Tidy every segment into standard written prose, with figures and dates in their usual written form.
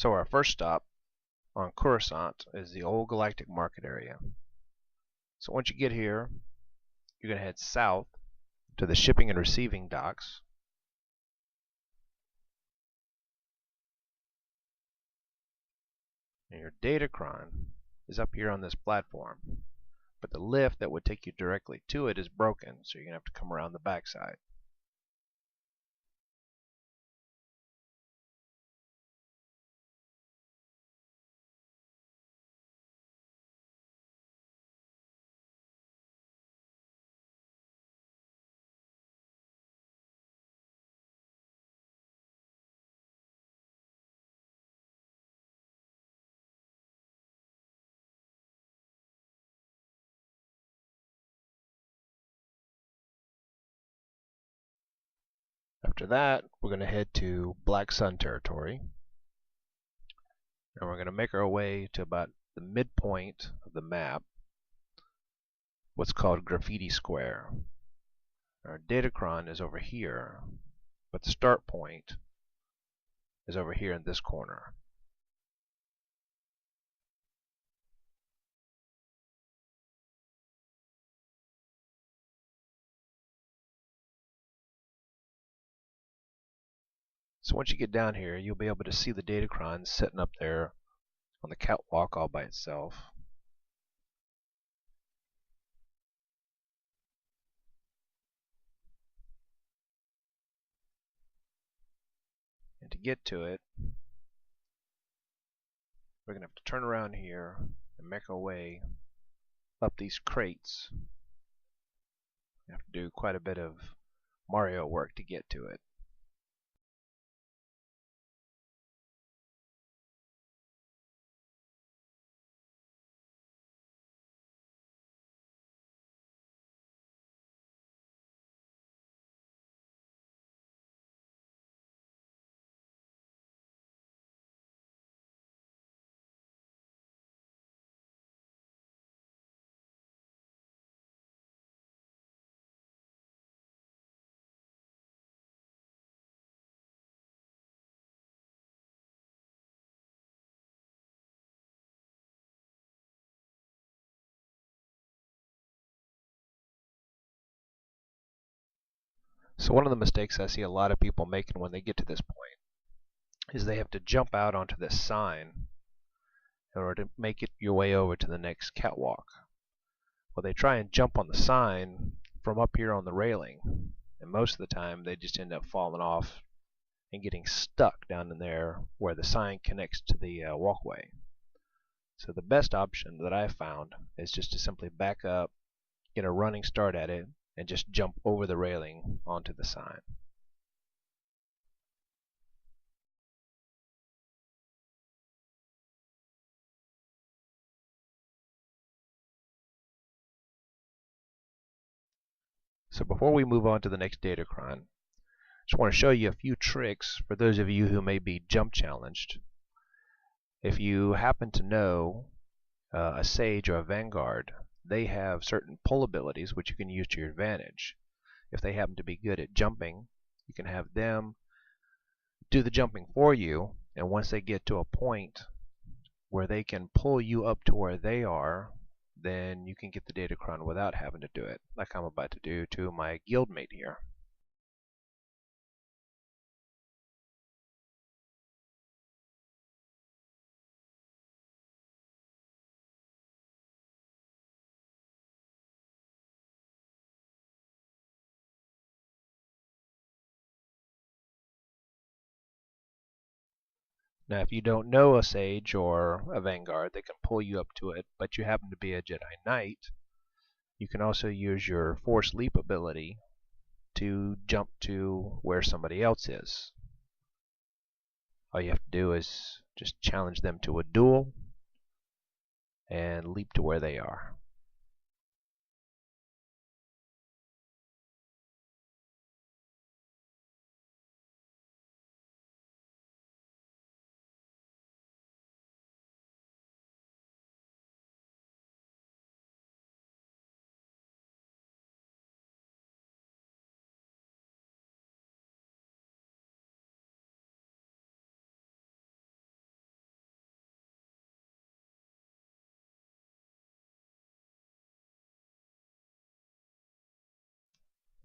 So our first stop on Coruscant is the old galactic market area. So once you get here, you're going to head south to the shipping and receiving docks. And your Datacron is up here on this platform. But the lift that would take you directly to it is broken, so you're going to have to come around the backside. After that, we're going to head to Black Sun territory. And we're going to make our way to about the midpoint of the map, what's called Graffiti Square. Our Datacron is over here, but the start point is over here in this corner. So once you get down here, you'll be able to see the Datacron sitting up there on the catwalk all by itself. And to get to it, we're going to have to turn around here and make our way up these crates. We have to do quite a bit of Mario work to get to it. So one of the mistakes I see a lot of people making when they get to this point is they have to jump out onto this sign in order to make it your way over to the next catwalk. Well, they try and jump on the sign from up here on the railing, and most of the time they just end up falling off and getting stuck down in there where the sign connects to the walkway. So the best option that I've found is just to simply back up, get a running start at it, and just jump over the railing onto the sign. So before we move on to the next Datacron, I just want to show you a few tricks for those of you who may be jump challenged. If you happen to know a Sage or a Vanguard, they have certain pull abilities which you can use to your advantage. If they happen to be good at jumping, you can have them do the jumping for you, and once they get to a point where they can pull you up to where they are, then you can get the Datacron without having to do it, like I'm about to do to my guildmate here. Now, if you don't know a Sage or a Vanguard, they can pull you up to it, but you happen to be a Jedi Knight, you can also use your Force Leap ability to jump to where somebody else is. All you have to do is just challenge them to a duel and leap to where they are.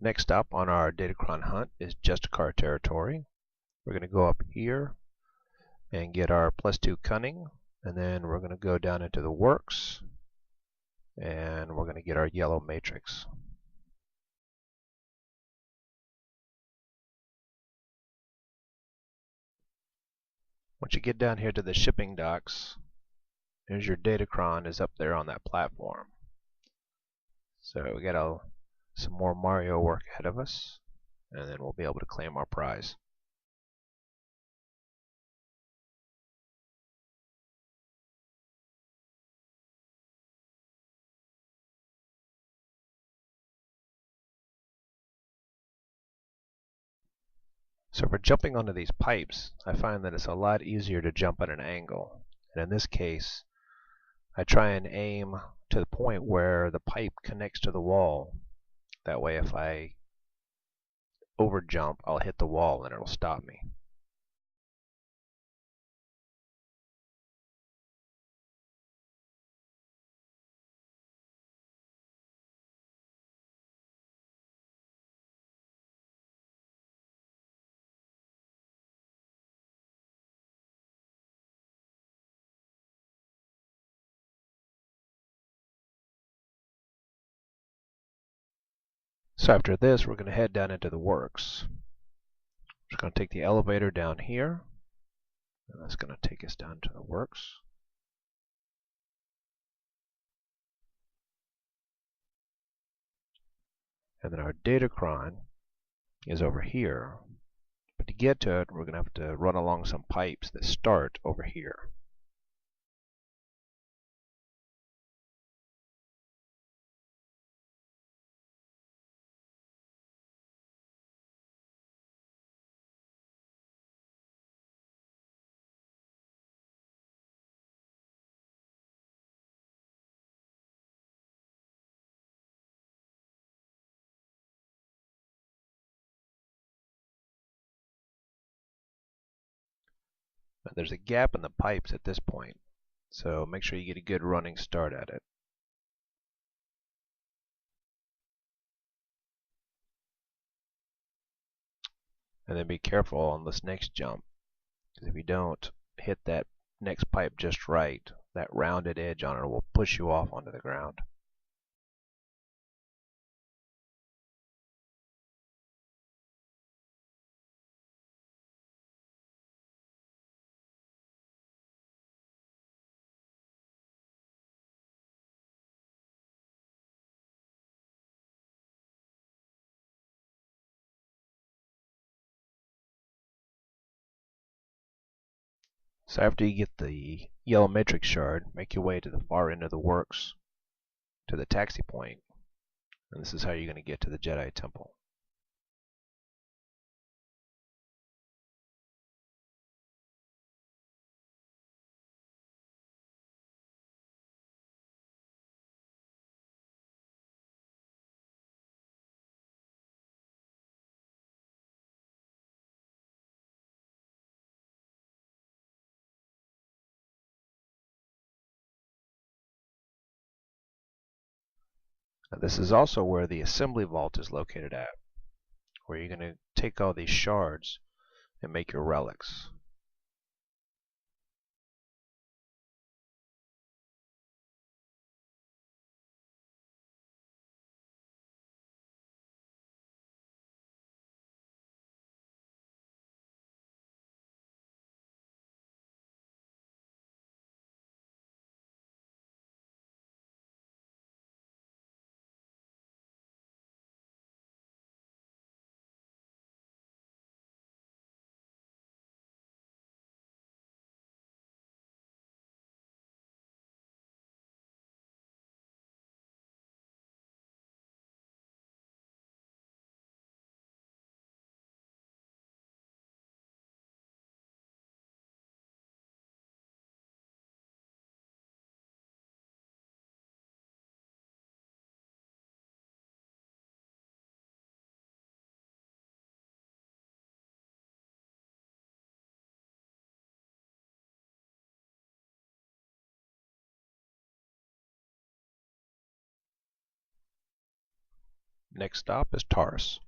Next up on our Datacron hunt is Justicar territory. We're going to go up here and get our +2 cunning, and then we're going to go down into the works, and we're going to get our yellow matrix. Once you get down here to the shipping docks, there's your Datacron is up there on that platform. So we got some more Mario work ahead of us, and then we'll be able to claim our prize. So for jumping onto these pipes, I find that it's a lot easier to jump at an angle. And in this case, I try and aim to the point where the pipe connects to the wall. That way if I over jump, I'll hit the wall and it'll stop me. So after this, we're going to head down into the works. We're just going to take the elevator down here, and that's going to take us down to the works. And then our Datacron is over here. But to get to it, we're going to have to run along some pipes that start over here. And there's a gap in the pipes at this point, so make sure you get a good running start at it. And then be careful on this next jump, because if you don't hit that next pipe just right, that rounded edge on it will push you off onto the ground. So after you get the yellow matrix shard, make your way to the far end of the works, to the taxi point, and this is how you're going to get to the Jedi Temple. Now this is also where the assembly vault is located at, where you're going to take all these shards and make your relics. Next stop is Taurus.